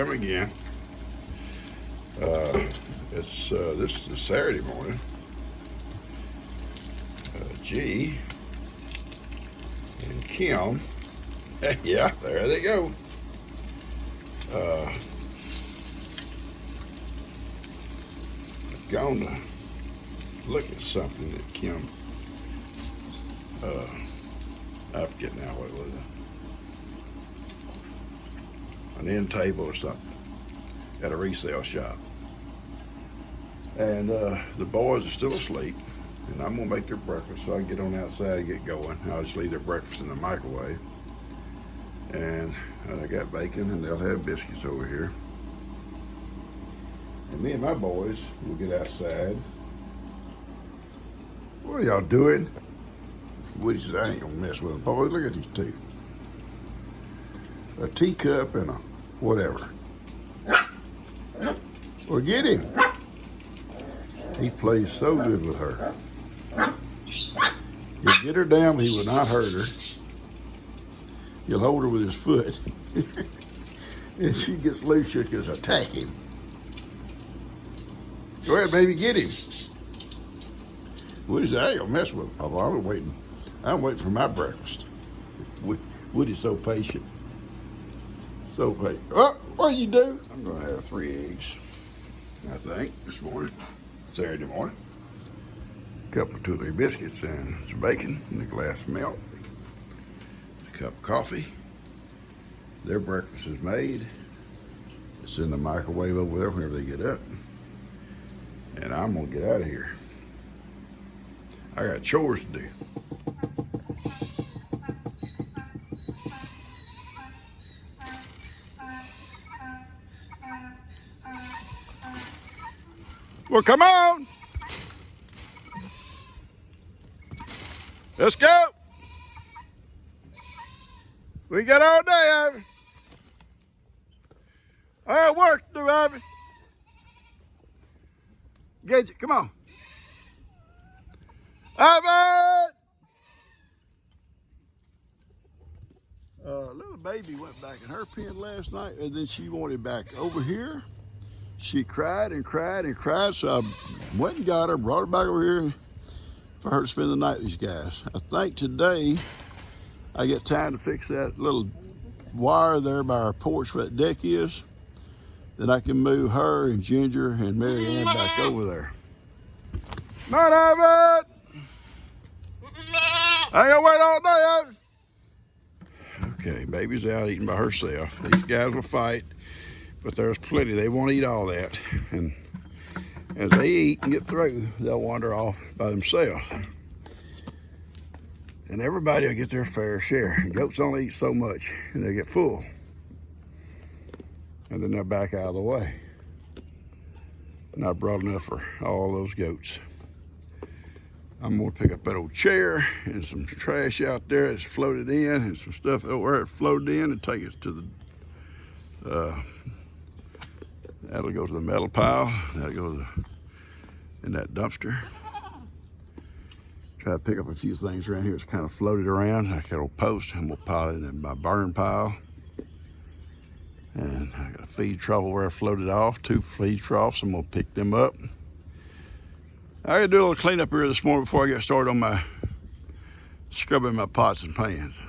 Kim again. This is Saturday morning. G and Kim. Yeah, there they go. Gone to look at something that Kim. I forget now what it was. An end table or something at a resale shop. And the boys are still asleep, and I'm gonna make their breakfast so I can get on outside and get going. I'll just leave their breakfast in the microwave. And I got bacon, and they'll have biscuits over here. And me and my boys will get outside. What are y'all doing? Woody said, I ain't gonna mess with them. Boy, look at these two. A teacup and a whatever. Well, get him. He plays so good with her. He'll get her down, but he will not hurt her. He'll hold her with his foot. And she gets loose, she'll just attack him. Go ahead, baby, get him. Woody said, I ain't gonna mess with him. I'm waiting for my breakfast. Woody's so patient. So patient. Oh, what you do? I'm gonna have 3 eggs, I think, this morning, Saturday morning. A couple, 2 or 3 biscuits and some bacon and a glass of milk. A cup of coffee. Their breakfast is made. It's in the microwave over there whenever they get up. And I'm gonna get out of here. I got chores to do. Well, come on. Let's go. We got all day, Ivy. I got work to do, Ivy. Gadget, come on. Ivy! Little baby went back in her pen last night, and then she wanted back over here. She cried and cried and cried, so I went and got her, brought her back over here for her to spend the night with these guys. I think today I get time to fix that little wire there by our porch where that deck is. Then I can move her and Ginger and Mary Ann back over there. Night, Ivan! I ain't gonna wait all day, Ivan. Okay, baby's out eating by herself. These guys will fight, but there's plenty. They won't eat all that. And as they eat and get through, they'll wander off by themselves. And everybody will get their fair share. Goats only eat so much, and they get full. And then they'll back out of the way. And I brought enough for all those goats. I'm gonna pick up that old chair and some trash out there that's floated in and some stuff where it floated in and take it to the, that'll go to the metal pile. That'll go to in that dumpster. Try to pick up a few things around here that's kind of floated around. I got a post and we'll pile it in my burn pile. And I got a feed trough where I floated off, 2 feed troughs. I'm gonna pick them up. I gotta do a little cleanup here this morning before I get started on my scrubbing my pots and pans.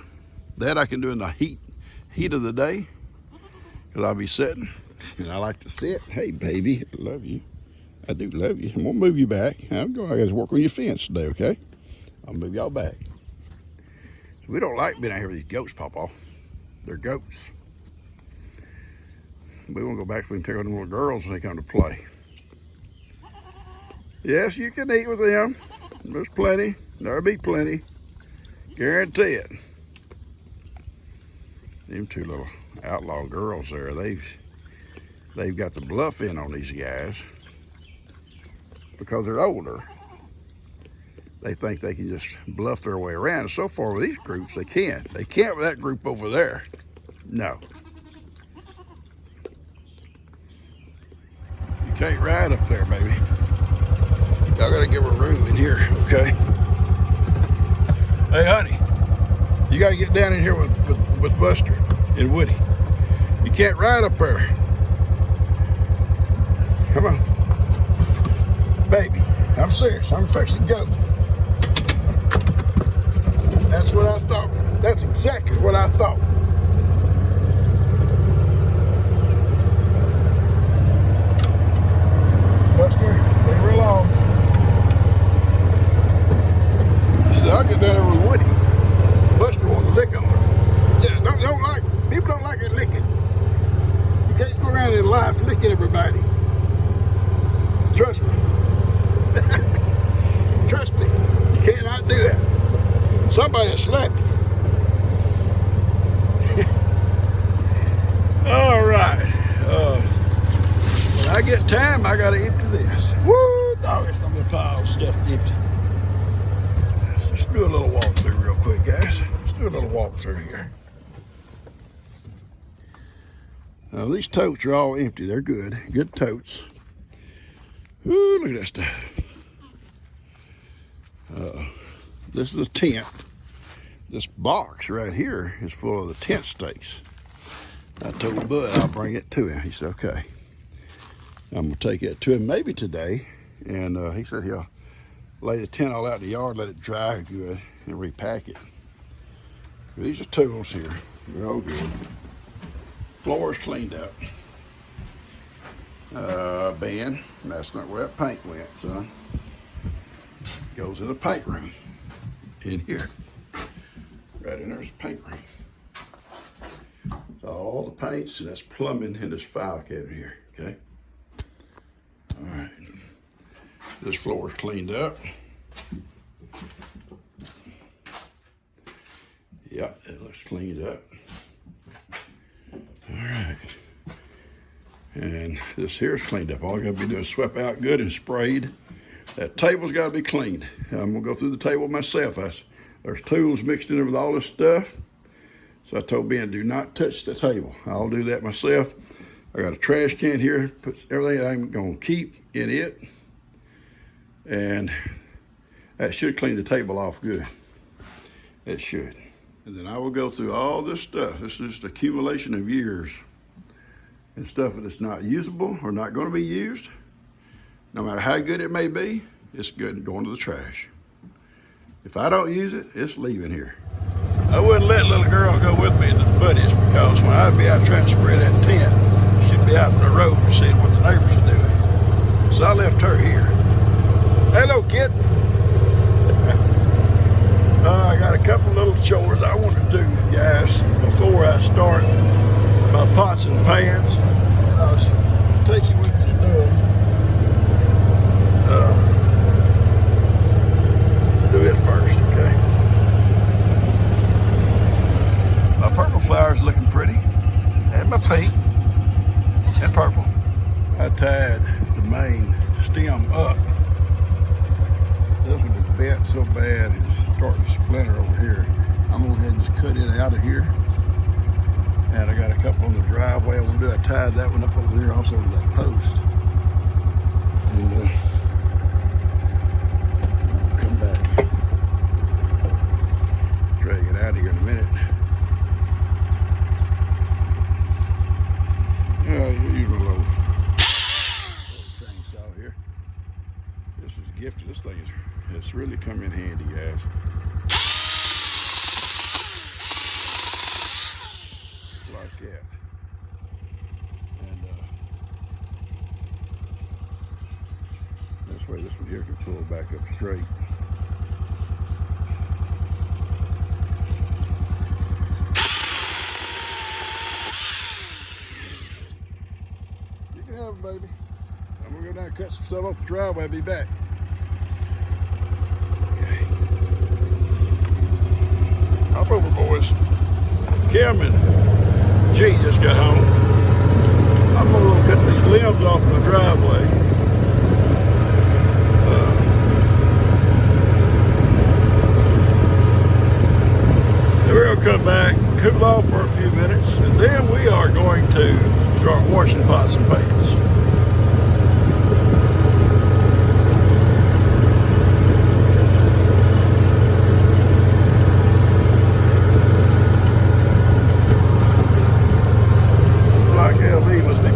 That I can do in the heat of the day, because I'll be sitting, and I like to sit. Hey, baby, I love you. I do love you. I'm gonna move you back. I gotta work on your fence today, okay? I'll move y'all back. So we don't like being out here with these goats, Pawpaw. They're goats. We want to go back so we can take on the little girls when they come to play. Yes, you can eat with them. There's plenty. There'll be plenty. Guarantee it. Them 2 little outlaw girls there, they've got the bluff in on these guys because they're older. They think they can just bluff their way around. And so far with these groups, they can't. They can't with that group over there. No. You can't ride up there, baby. Y'all gotta give her room in here, okay? Hey, honey, you gotta get down in here with Buster and Woody. You can't ride up there. Baby, I'm serious. I'm fixing to go. That's what I thought. That's exactly what I thought. Buster, leave her alone. She said, I'll get down there with Woody. Buster wanted to lick on her. Yeah, don't like, people don't like it licking. You can't go around in life licking everybody. Trust me. Trust me. You cannot do that. Somebody will slap you. All right. When I get time, I gotta empty this. Woo! Dog, it's gonna be a pile of stuff to empty. Let's just do a little walkthrough real quick, guys. Let's do a little walkthrough here. Now, these totes are all empty. They're good. Good totes. Ooh, look at that stuff. This is a tent. This box right here is full of the tent stakes. I told Bud I'll bring it to him. He said, okay. I'm gonna take it to him maybe today. And he said he'll lay the tent all out in the yard, let it dry good, and repack it. These are tools here. They're all good. Floor is cleaned up. Band, that's not where that paint went, son. Goes in the paint room. In here. Right in there's a paint room. So all the paints, and that's plumbing in this file cabinet here, okay? All right. This floor is cleaned up. Yeah, it looks cleaned up. All right. And this here is cleaned up. All I gotta be doing is swept out good and sprayed. That table's gotta be cleaned. I'm gonna go through the table myself. There's tools mixed in there with all this stuff. So I told Ben, do not touch the table. I'll do that myself. I got a trash can here, puts everything I'm gonna keep in it. And that should clean the table off good. It should. And then I will go through all this stuff. This is just accumulation of years and stuff that's not usable or not gonna be used. No matter how good it may be, it's good going to the trash. If I don't use it, it's leaving here. I wouldn't let little girl go with me to the buddies because when I'd be out trying to spray that tent, she'd be out on the road seeing what the neighbors are doing. So I left her here. Hello, kid. I got a couple little chores I want to do, guys, before I start my pots and pans. And I'll take you with me to do them. Do it first, okay? My purple flower's looking pretty, and my pink and purple. I tied the main stem up. This one is bent so bad it's starting to splinter over here. I'm gonna go ahead and just cut it out of here. And I got a couple on the driveway I want to do. I tied that one up over there also to that post. And come back. Drag it out of here in a minute. Use my little chainsaw here. This is a gift. This thing it's really come in handy, guys. Like that. And this way, this one here can pull back up straight. You can have them, baby. I'm gonna go down and cut some stuff off the driveway. I'll be back. Okay. Hop over, boys. Kim and G just got home. I'm gonna cut these limbs off in the driveway. Then we're gonna come back, cool off for a few minutes, and then we are going to start washing pots and pans.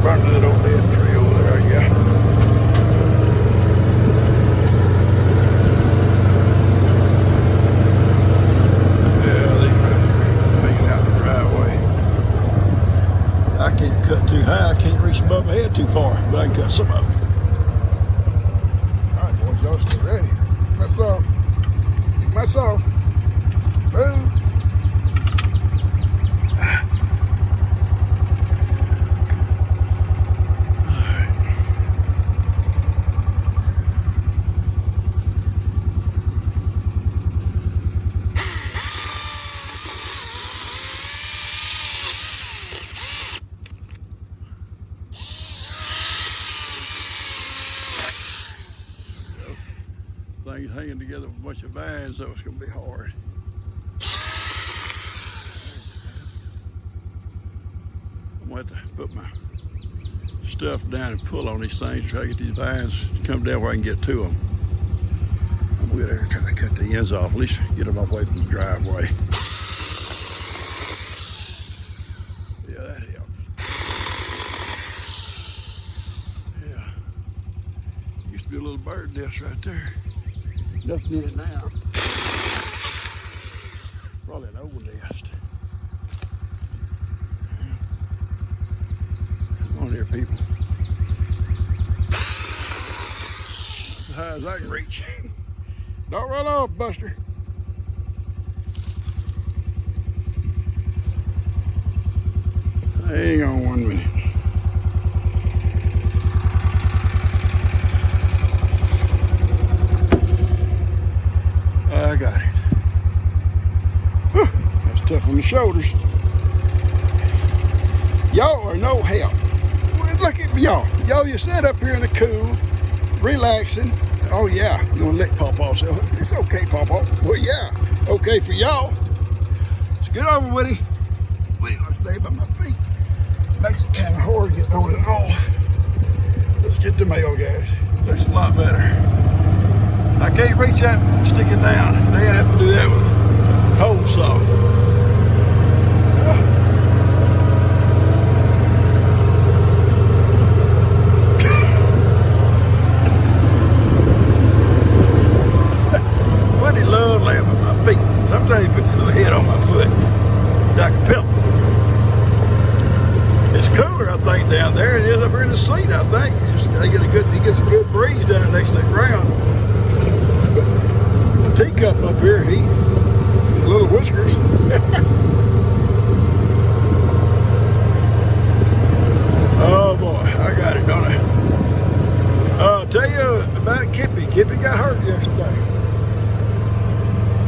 Burning it over that tree over there, yeah. high. I can't reach above my head too far, but I can cut some of it. All right, boys, y'all stay ready. My saw. My saw. Move. Things hanging together with a bunch of vines, so it's going to be hard. I'm going to have to put my stuff down and pull on these things, try to get these vines to come down where I can get to them. I'm going to try to cut the ends off, at least get them away from the driveway. Yeah, that helps. Yeah. Used to be a little bird nest right there. Nothing in it now. Probably an old nest. Come on here, people. As high as I can reach. Don't run off, Buster. Hang on 1 minute. I got it. Whew, that's tough on the shoulders. Y'all are no help. Look at y'all. Y'all just sit up here in the cool, relaxing. Oh yeah, you gonna lick Pawpaw. So it's okay, Pawpaw. Well yeah, okay for y'all. Let's get over, Woody. Woody, let's stay by my feet. Makes it kind of hard getting on and off. Let's get the mail, guys. Looks a lot better. I can't reach that and stick it down. They'd have to do that with a hole saw. What he loves laying at my feet. Sometimes he puts his little head on my foot like a pillow. It's cooler, I think, down there. It is up here in the seat, I think. He gets a good breeze down next to the ground. The teacup up here, little whiskers. Oh boy, I got it, don't I? I'll tell you about Kippy. Kippy got hurt yesterday.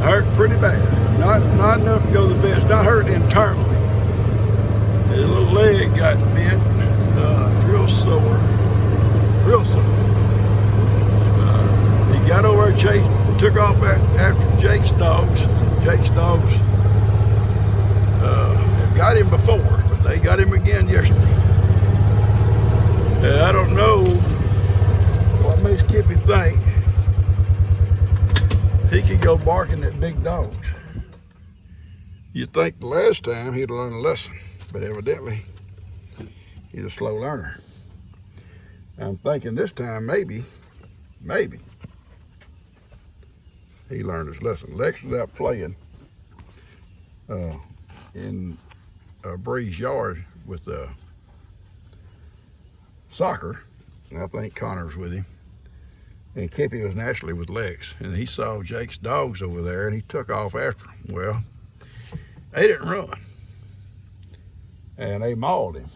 Hurt pretty bad. Not enough to go to the vet. Not hurt internally. His little leg got bent. Real sore. Real sore. He got over there, chased, took off after Jake's dogs. Jake's dogs got him before, but they got him again yesterday. I don't know what makes Kippy think he could go barking at big dogs. You'd think the last time he'd learn a lesson, but evidently he's a slow learner. I'm thinking this time maybe he learned his lesson. Lex was out playing in Bree's yard with soccer, and I think Connor's with him. And Kippy was naturally with Lex, and he saw Jake's dogs over there, and he took off after them. Well, they didn't run, and they mauled him.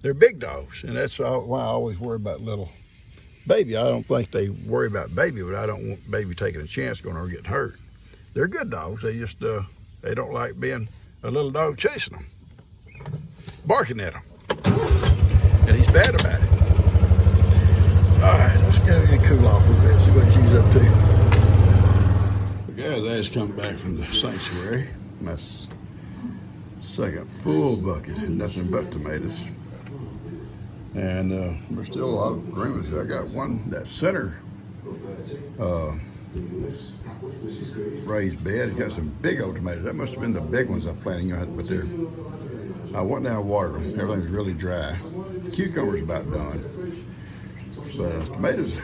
They're big dogs, and that's why I always worry about little Baby. I don't think they worry about Baby, but I don't want Baby taking a chance going or getting hurt. They're good dogs. They just they don't like being a little dog chasing them, barking at them, and he's bad about it. All right, let's go and cool off a bit, see what she's up to. The guys, I just come back from the sanctuary. My second full bucket, and nothing but tomatoes. And there's still a lot of green ones. I got one, that center raised bed. It's got some big old tomatoes. That must have been the big ones I planted. You know, but they're, I went down and watered them. Everything's really dry. Cucumbers about done. But tomatoes,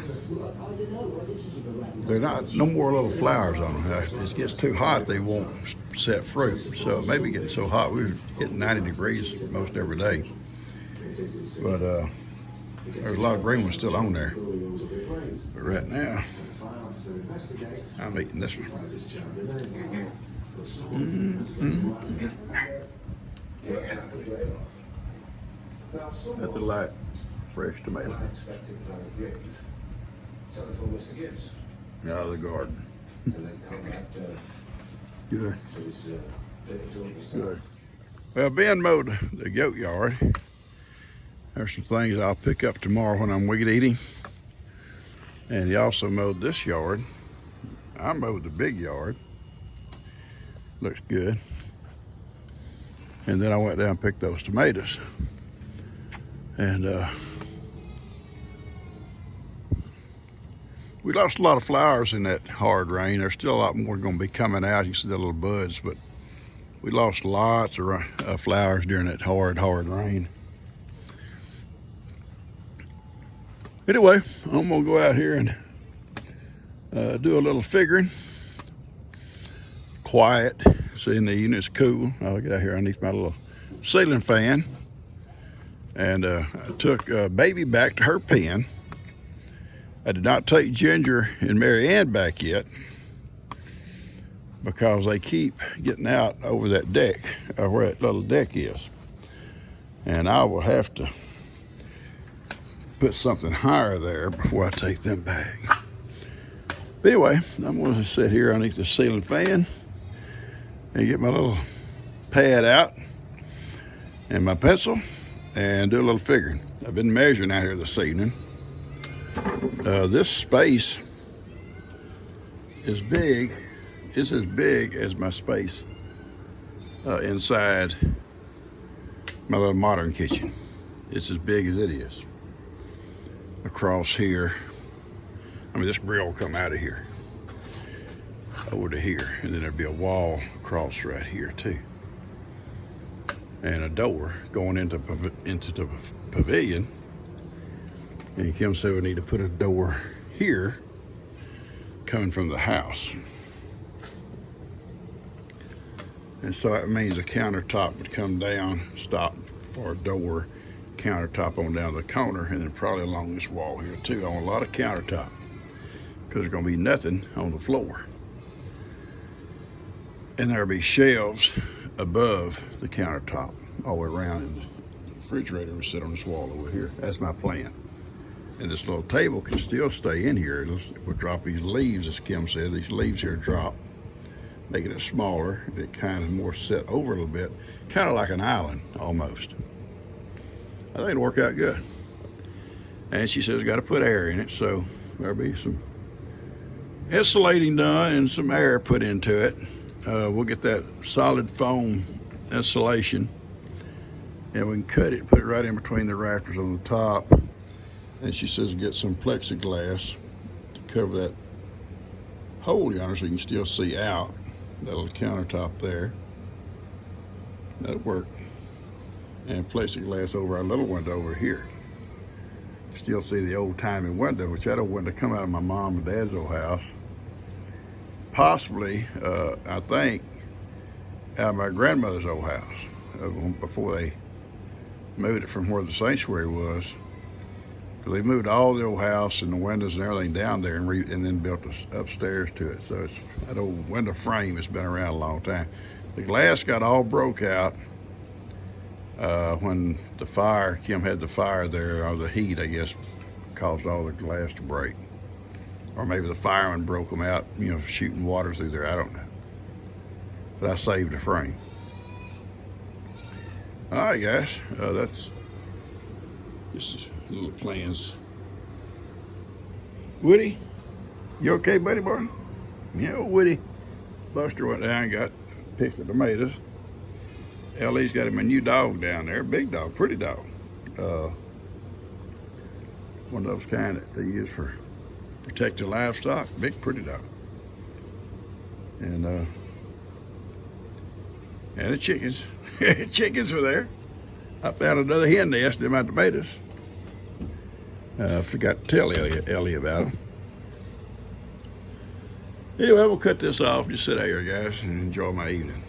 They're not, no more little flowers on them. If it gets too hot, they won't set fruit. So it may be getting so hot, we were hitting 90 degrees most every day. But there's a lot of green ones still on there. But right now, I'm eating this one. That's a light, fresh tomato. Out of the garden. Good. Good. Well, Ben mowed the goat yard. There's some things I'll pick up tomorrow when I'm weed eating. And he also mowed this yard. I mowed the big yard. Looks good. And then I went down and picked those tomatoes. And we lost a lot of flowers in that hard rain. There's still a lot more going to be coming out. You see the little buds, but we lost lots of flowers during that hard rain. Anyway, I'm gonna go out here and do a little figuring. Quiet, so in the evening it's cool. I'll get out here underneath my little ceiling fan. And I took Baby back to her pen. I did not take Ginger and Mary Ann back yet because they keep getting out over that deck, where that little deck is. And I will have to put something higher there before I take them back. But anyway, I'm going to sit here underneath the ceiling fan and get my little pad out and my pencil and do a little figuring. I've been measuring out here this evening. This space is big. It's as big as my space inside my little modern kitchen. It's as big as it is. Across here, I mean, this grill will come out of here over to here, and then there'll be a wall across right here too, and a door going into the pavilion. And Kim said we need to put a door here coming from the house, and so that means a countertop would come down, stop for a door, countertop on down the corner, and then probably along this wall here too. I want a lot of countertop because there's going to be nothing on the floor, and there'll be shelves above the countertop all the way around, and the refrigerator will sit on this wall over here. That's my plan. And this little table can still stay in here. We'll drop these leaves, as Kim said. These leaves here drop, making it smaller. It kind of more set over a little bit, kind of like an island almost. I think it'll work out good. And she says got to put air in it, so there'll be some insulating done and some air put into it. We'll get that solid foam insulation, and we can cut it, put it right in between the rafters on the top. And she says get some plexiglass to cover that hole yonder so you can still see out that little countertop there. That'll work. And plexiglass over our little window over here. Still see the old-timey window, which that old window come out of my mom and dad's old house. Possibly, I think, out of my grandmother's old house before they moved it from where the sanctuary was. They moved all the old house and the windows and everything down there and then built upstairs to it. So it's that old window frame has been around a long time. The glass got all broke out when the fire, Kim had the fire there, or the heat, I guess, caused all the glass to break. Or maybe the firemen broke them out, you know, shooting water through there, I don't know. But I saved the frame. All right, guys, that's just little plans. Woody, you okay, buddy boy? Yeah, Woody. Buster went down and got picked the tomatoes. Ellie's got him a new dog down there, big dog, pretty dog. One of those kind that they use for protecting livestock, big pretty dog. And the chickens, chickens were there. I found another hen nest in my tomatoes. I forgot to tell Ellie about them. Anyway, we'll cut this off. Just sit out here, guys, and enjoy my evening.